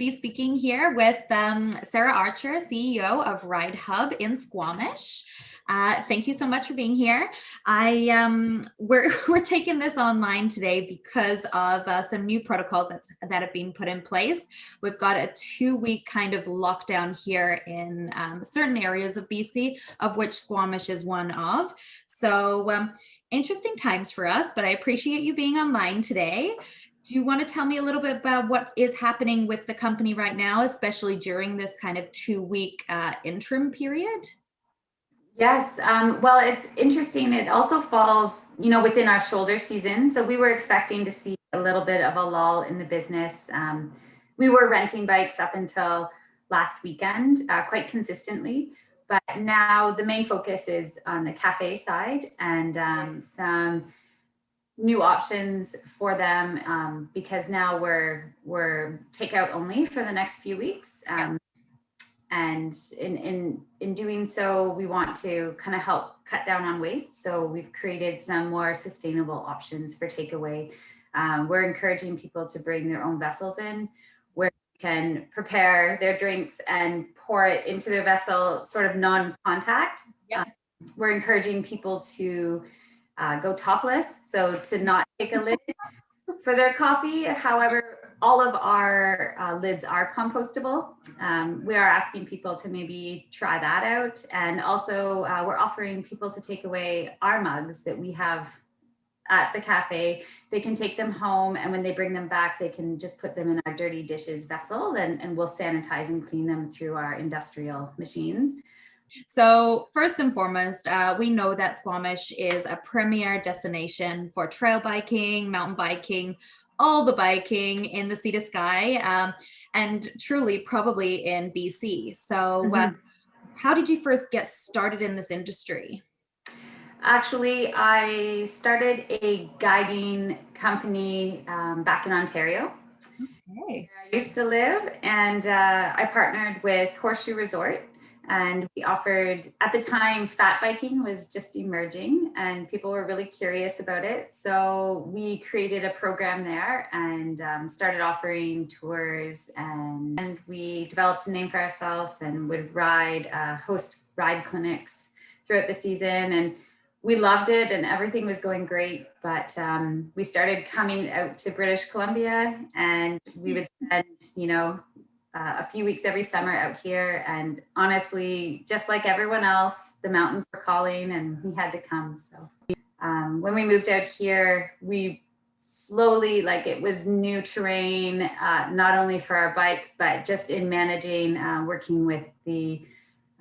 be speaking here with Sara Archer, CEO of Ridehub in Squamish. Thank you so much for being here. We're taking this online today because of some new protocols that have been put in place. We've got a 2-week kind of lockdown here in certain areas of BC, of which Squamish is one of. So interesting times for us, but I appreciate you being online today. Do you want to tell me a little bit about what is happening with the company right now, especially during this kind of 2-week interim period? Yes, well, it's interesting. It also falls, within our shoulder season. So we were expecting to see a little bit of a lull in the business. We were renting bikes up until last weekend, quite consistently. But now the main focus is on the cafe side and some new options for them because now we're takeout only for the next few weeks. And in doing so, we want to kind of help cut down on waste. So we've created some more sustainable options for takeaway. We're encouraging people to bring their own vessels in where they can prepare their drinks and pour it into their vessel, sort of non-contact. Yeah. We're encouraging people to go topless, so to not take a lid for their coffee. However, all of our lids are compostable. We are asking people to maybe try that out. And also we're offering people to take away our mugs that we have at the cafe. They can take them home, and when they bring them back, they can just put them in our dirty dishes vessel, and we'll sanitize and clean them through our industrial machines. So first and foremost, we know that Squamish is a premier destination for trail biking, mountain biking, all the biking in the sea to sky, and truly probably in BC. So how did you first get started in this industry? Actually, I started a guiding company back in Ontario. Okay. Where I used to live, and I partnered with Horseshoe Resort. And we offered, at the time, fat biking was just emerging and people were really curious about it. So we created a program there and started offering tours, and we developed a name for ourselves and would host ride clinics throughout the season. And we loved it and everything was going great. But we started coming out to British Columbia, and we would spend, a few weeks every summer out here. And honestly, just like everyone else, the mountains were calling and we had to come. So when we moved out here, we slowly, it was new terrain, not only for our bikes, but just in managing, working with the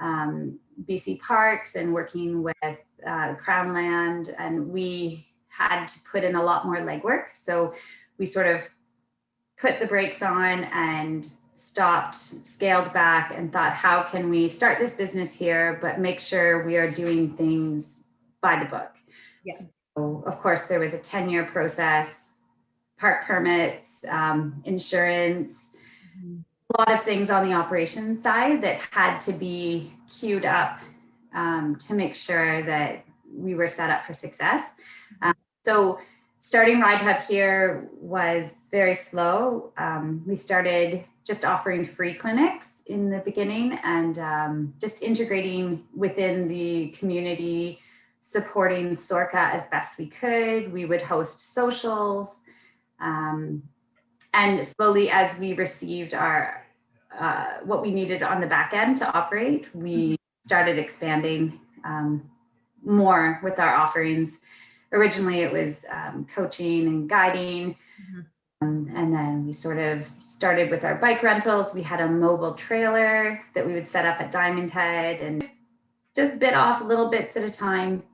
BC parks and working with Crown Land. And we had to put in a lot more legwork. So we sort of put the brakes on and stopped, scaled back, and thought, how can we start this business here, but make sure we are doing things by the book? Yeah. So, of course, there was a 10-year process, park permits, insurance, a lot of things on the operations side that had to be queued up to make sure that we were set up for success. So starting Ridehub here was very slow. We started just offering free clinics in the beginning and just integrating within the community, supporting SORCA as best we could. We would host socials. And slowly, as we received our what we needed on the back end to operate, we started expanding more with our offerings. Originally, it was coaching and guiding. And then we sort of started with our bike rentals. We had a mobile trailer that we would set up at Diamond Head and just bit off little bits at a time,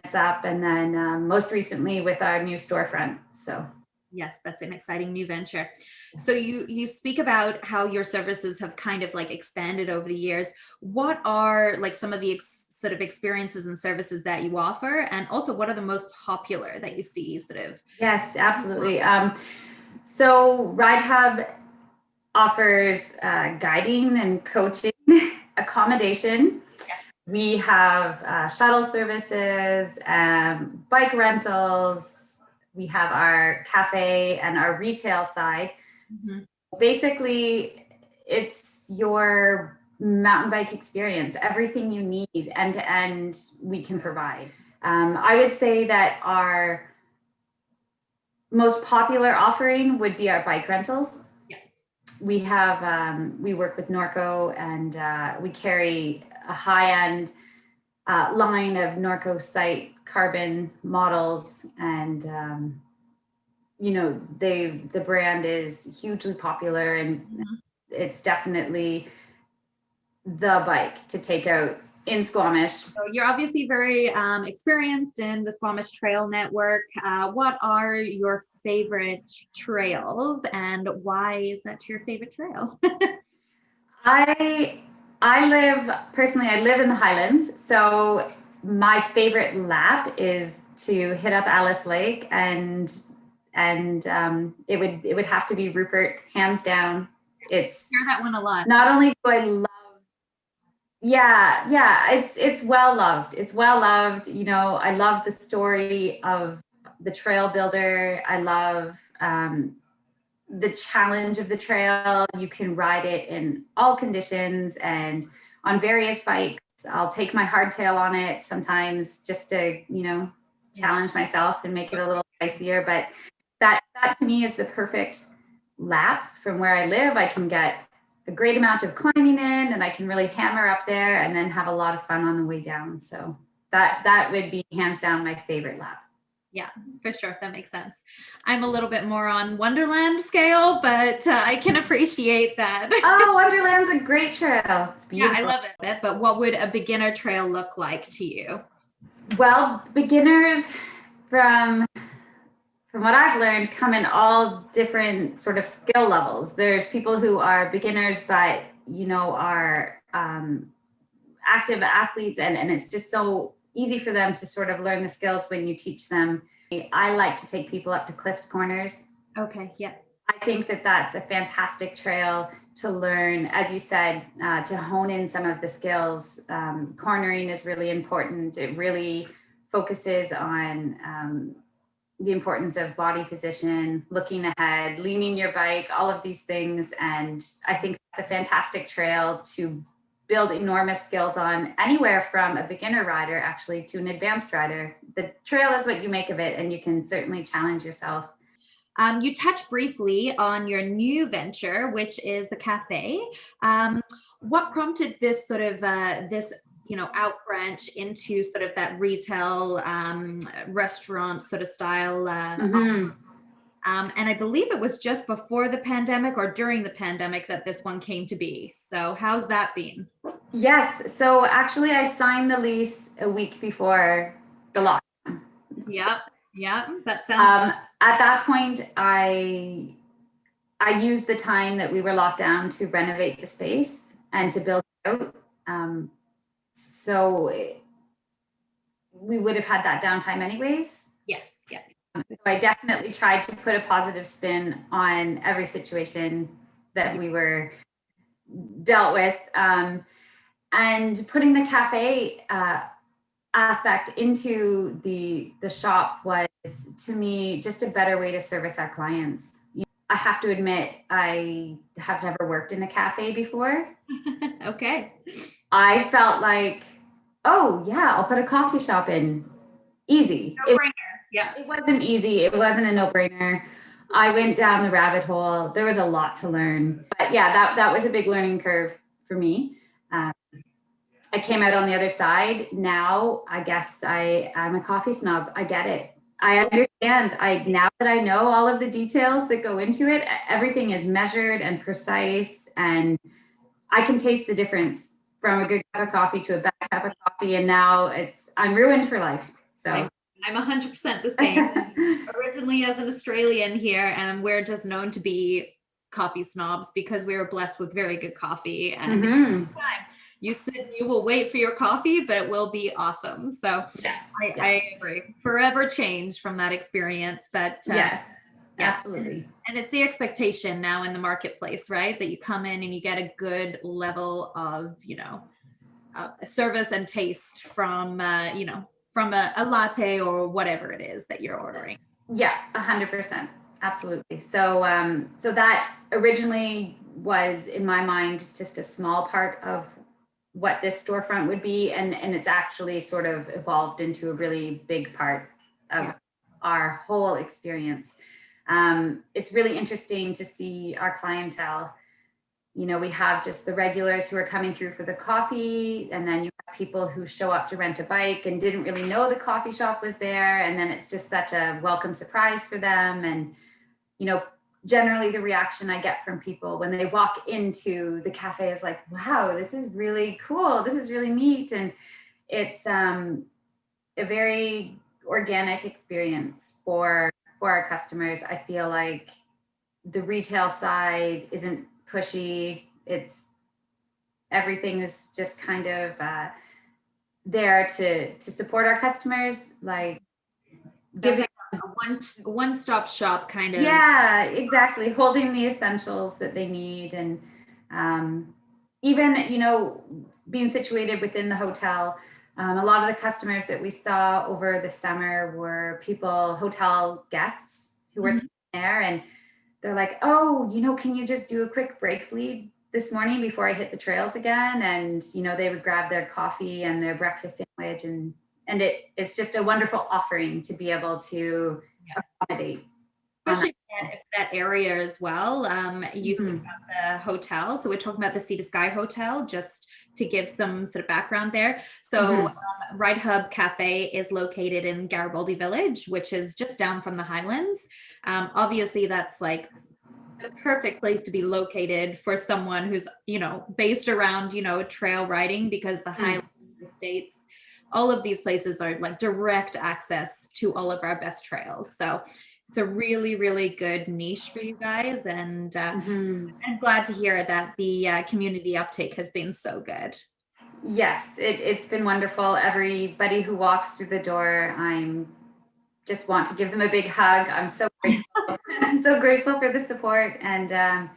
this up. And then most recently with our new storefront. So yes, that's an exciting new venture. So you speak about how your services have kind of expanded over the years. What are some of the sort of experiences and services that you offer, and also what are the most popular that you see sort of? Yes, absolutely. So Ridehub offers guiding and coaching, accommodation. Yeah. We have shuttle services, bike rentals. We have our cafe and our retail side. Basically, it's your mountain bike experience. Everything you need end to end, we can provide. I would say that our most popular offering would be our bike rentals. Yeah. We have, we work with Norco, and we carry a high-end line of Norco site carbon models, and you know, the brand is hugely popular, and it's definitely the bike to take out in Squamish. So you're obviously very experienced in the Squamish Trail Network. What are your favorite trails, and why is that your favorite trail? I live in the Highlands, so my favorite lap is to hit up Alice Lake, and it would have to be Rupert, hands down. It's I hear that one a lot. Not only do I love, yeah, it's well loved. It's well loved. You know, I love the story of the trail builder. I love the challenge of the trail. You can ride it in all conditions and on various bikes. I'll take my hardtail on it sometimes just to, you know, challenge myself and make it a little spicier. But that to me is the perfect lap from where I live. I can get a great amount of climbing in, and I can really hammer up there and then have a lot of fun on the way down. So that would be hands down my favorite lap. Yeah, for sure. That makes sense. I'm a little bit more on Wonderland scale, but I can appreciate that. Oh, Wonderland's a great trail. It's beautiful. Yeah, I love it. But what would a beginner trail look like to you? Well, beginners, from what I've learned, come in all different sort of skill levels. There's people who are beginners, but, you know, are active athletes, and it's just so easy for them to sort of learn the skills when you teach them. I like to take people up to Cliff's Corners. Okay, yeah. I think that that's a fantastic trail to learn, as you said, to hone in some of the skills. Cornering is really important. It really focuses on the importance of body position, looking ahead, leaning your bike, all of these things. And I think it's a fantastic trail to build enormous skills on, anywhere from a beginner rider actually to an advanced rider. The trail is what you make of it, and you can certainly challenge yourself. You touched briefly on your new venture, which is the cafe. What prompted this sort of out branch into sort of that retail restaurant sort of style? And I believe it was just before the pandemic or during the pandemic that this one came to be. So how's that been? Yes. So actually, I signed the lease a week before the lockdown. Yeah. That sounds. At that point, I used the time that we were locked down to renovate the space and to build it out. So we would have had that downtime anyways. Yes. Yeah. So I definitely tried to put a positive spin on every situation that we were dealt with. And putting the cafe aspect into the shop was, to me, just a better way to service our clients. I have to admit, I have never worked in a cafe before. Okay. I felt like, oh yeah, I'll put a coffee shop in. Easy. Yeah. It wasn't easy. It wasn't a no-brainer. I went down the rabbit hole. There was a lot to learn. But yeah, that was a big learning curve for me. I came out on the other side. Now, I guess I'm a coffee snob. I get it. I understand. Now that I know all of the details that go into it, everything is measured and precise, and I can taste the difference from a good cup of coffee to a bad cup of coffee. And now I'm ruined for life. So I'm 100% the same. Originally as an Australian here, and we're just known to be coffee snobs because we were blessed with very good coffee. And you said you will wait for your coffee, but it will be awesome. So yes, I agree. Forever changed from that experience. But yes, absolutely. And it's the expectation now in the marketplace, right? That you come in and you get a good level of, service and taste from, from a latte or whatever it is that you're ordering. Yeah, 100%. absolutely. So, so that originally was in my mind just a small part of what this storefront would be, and it's actually sort of evolved into a really big part of our whole experience. It's really interesting to see our clientele. You know, we have just the regulars who are coming through for the coffee, and then you have people who show up to rent a bike and didn't really know the coffee shop was there, and then it's just such a welcome surprise for them. And you know, generally the reaction I get from people when they walk into the cafe is like, wow, this is really cool, this is really neat. And it's a very organic experience for our customers. I feel like the retail side isn't pushy. It's everything is just kind of there to support our customers, like giving a one-stop shop kind of. Yeah, exactly. Holding the essentials that they need. And even, you know, being situated within the hotel, a lot of the customers that we saw over the summer were hotel guests who were sitting there, and they're like, oh, you know, can you just do a quick break bleed this morning before I hit the trails again? And, you know, they would grab their coffee and their breakfast sandwich, and it's just a wonderful offering to be able to accommodate. Especially if that area as well. You speak about the hotel. So we're talking about the Sea to Sky Hotel, just to give some sort of background there. So Ridehub Cafe is located in Garibaldi Village, which is just down from the Highlands. Obviously, that's like the perfect place to be located for someone who's, you know, based around, you know, trail riding, because the Highlands, the States, all of these places are like direct access to all of our best trails. So it's a really, really good niche for you guys. And I'm glad to hear that the community uptake has been so good. Yes, it's been wonderful. Everybody who walks through the door, I'm just want to give them a big hug. I'm so grateful. I'm so grateful for the support, and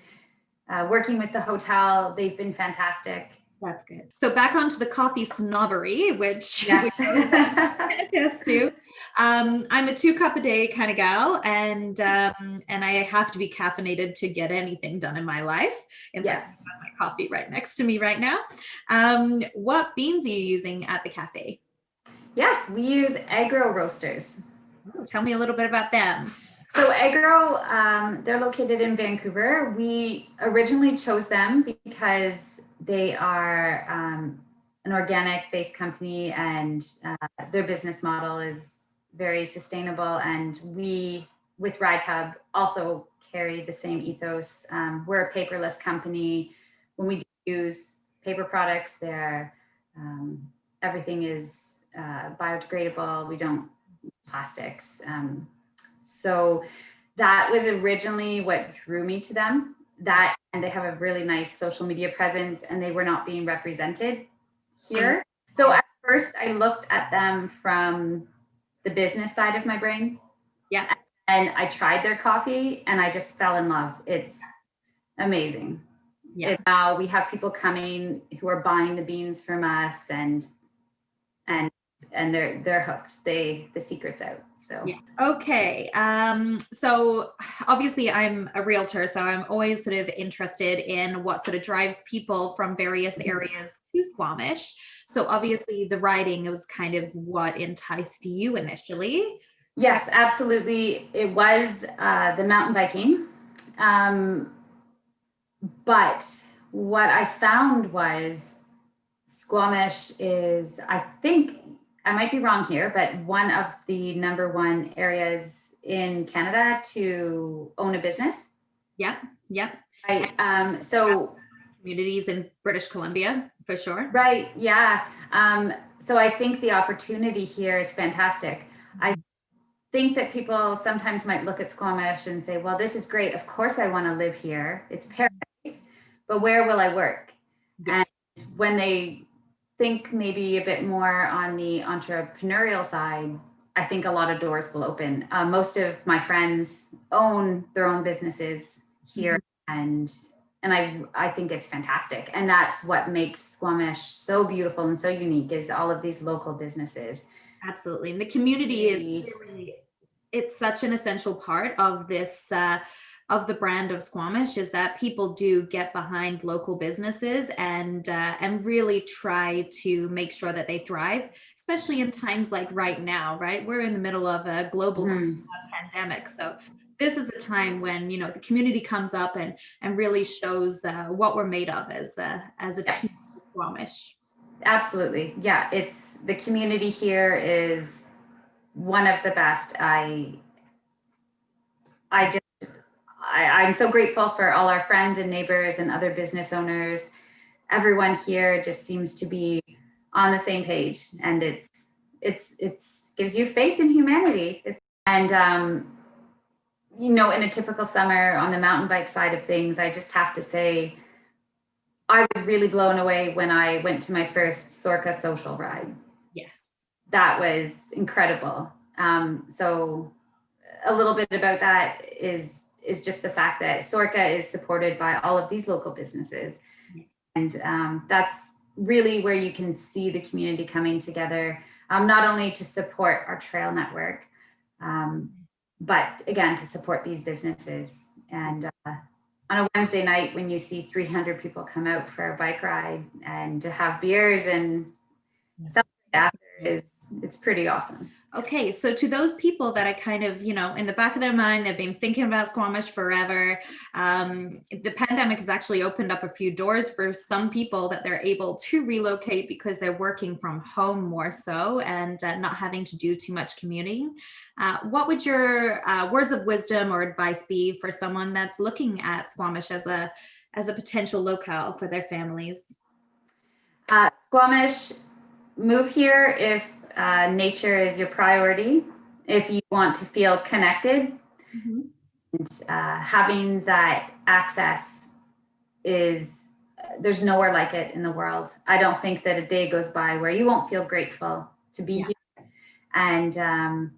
working with the hotel, they've been fantastic. That's good. So back onto the coffee snobbery, which yes. we can attest to. I'm a 2-cup-a-day kind of gal, and I have to be caffeinated to get anything done in my life. In fact, I have my coffee right next to me right now. What beans are you using at the cafe? Yes, we use agro roasters. Oh, tell me a little bit about them. So agro, they're located in Vancouver. We originally chose them because they are an organic-based company, and their business model is very sustainable. And we, with Ridehub, also carry the same ethos. We're a paperless company. When we use paper products, everything is biodegradable. We don't use plastics. So that was originally what drew me to them. That, and they have a really nice social media presence, and they were not being represented here. So at first I looked at them from the business side of my brain. Yeah. And I tried their coffee and I just fell in love. It's amazing. Yeah. Now we have people coming who are buying the beans from us, and they're hooked. The secret's out. So yeah. Okay. So obviously I'm a realtor, so I'm always sort of interested in what sort of drives people from various areas to Squamish. So obviously the riding was kind of what enticed you initially. Yes, absolutely. It was the mountain biking. But what I found was Squamish is, I think, I might be wrong here, but one of the #1 areas in Canada to own a business. Yeah, yeah. Right. So communities in British Columbia, for sure. Right, yeah. So I think the opportunity here is fantastic. I think that people sometimes might look at Squamish and say, well, this is great. Of course I want to live here. It's paradise, but where will I work? Yes. And when they think maybe a bit more on the entrepreneurial side, I think a lot of doors will open. Most of my friends own their own businesses here, and I think it's fantastic. And that's what makes Squamish so beautiful and so unique, is all of these local businesses. Absolutely. And the community is really it's such an essential part of this of the brand of Squamish, is that people do get behind local businesses and really try to make sure that they thrive, especially in times like right now, right? We're in the middle of a global pandemic. So this is a time when, you know, the community comes up and really shows what we're made of as a team of Squamish. Absolutely. Yeah, it's the community here is one of the best. I'm so grateful for all our friends and neighbors and other business owners. Everyone here just seems to be on the same page, and it's gives you faith in humanity. And you know, in a typical summer on the mountain bike side of things, I just have to say, I was really blown away when I went to my first SORCA social ride. Yes. That was incredible. So a little bit about that is just the fact that SORCA is supported by all of these local businesses. Yes. And that's really where you can see the community coming together, not only to support our trail network, but again, to support these businesses. And on a Wednesday night, when you see 300 people come out for a bike ride and to have beers and celebrate after, it's pretty awesome. Okay, so to those people that I kind of, you know, in the back of their mind, they've been thinking about Squamish forever. The pandemic has actually opened up a few doors for some people that they're able to relocate because they're working from home more so, and not having to do too much commuting. What would your words of wisdom or advice be for someone that's looking at Squamish as a potential locale for their families? Squamish, move here if nature is your priority, if you want to feel connected. Mm-hmm. And having that access is, there's nowhere like it in the world. I don't think that a day goes by where you won't feel grateful to be here. And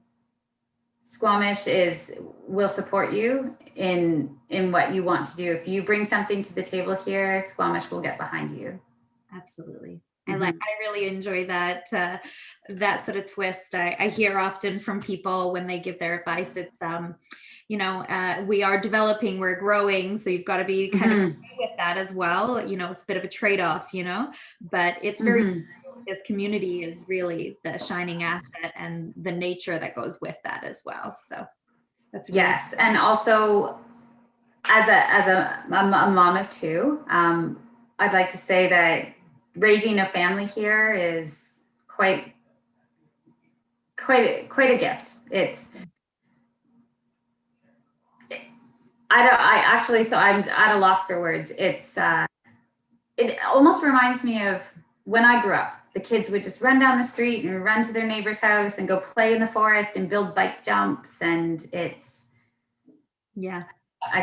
Squamish will support you in what you want to do. If you bring something to the table here, Squamish will get behind you. Absolutely. I really enjoy that that sort of twist. I hear often from people when they give their advice, it's you know, we are developing, we're growing, so you've got to be kind of okay with that as well. You know, it's a bit of a trade-off, you know, but it's very this community is really the shining asset, and the nature that goes with that as well. So that's really yes, cool. And also as a mom of two, I'd like to say that raising a family here is quite a gift. I'm at a loss for words. It almost reminds me of when I grew up. The kids would just run down the street and run to their neighbor's house and go play in the forest and build bike jumps. And I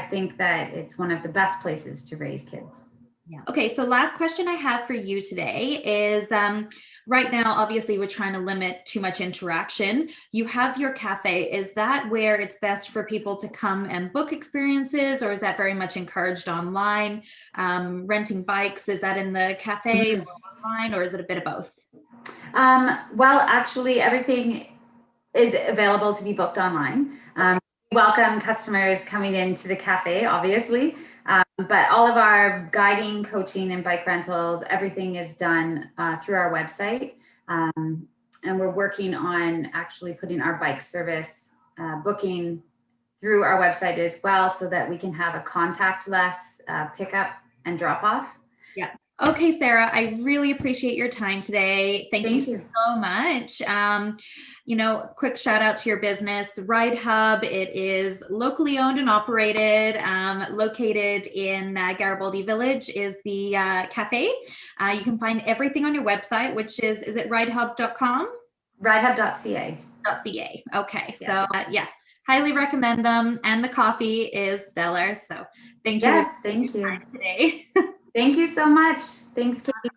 think that it's one of the best places to raise kids. Yeah. Okay, so last question I have for you today is, right now, obviously, we're trying to limit too much interaction. You have your cafe. Is that where it's best for people to come and book experiences, or is that very much encouraged online? Renting bikes, is that in the cafe or online, or is it a bit of both? Well, actually, everything is available to be booked online. We welcome customers coming into the cafe, obviously. But all of our guiding, coaching, and bike rentals, everything is done through our website. And we're working on actually putting our bike service booking through our website as well, so that we can have a contactless pickup and drop off. Yeah. Okay, Sara, I really appreciate your time today. Thank you so much. You know, quick shout out to your business, Ridehub. It is locally owned and operated, located in Garibaldi Village is the cafe. You can find everything on your website, which is it ridehub.com? Ridehub.ca. .ca. Okay, yes. So yeah, highly recommend them. And the coffee is stellar. So thank you. Yes, thank you. Today. Thank you so much. Thanks, Katie.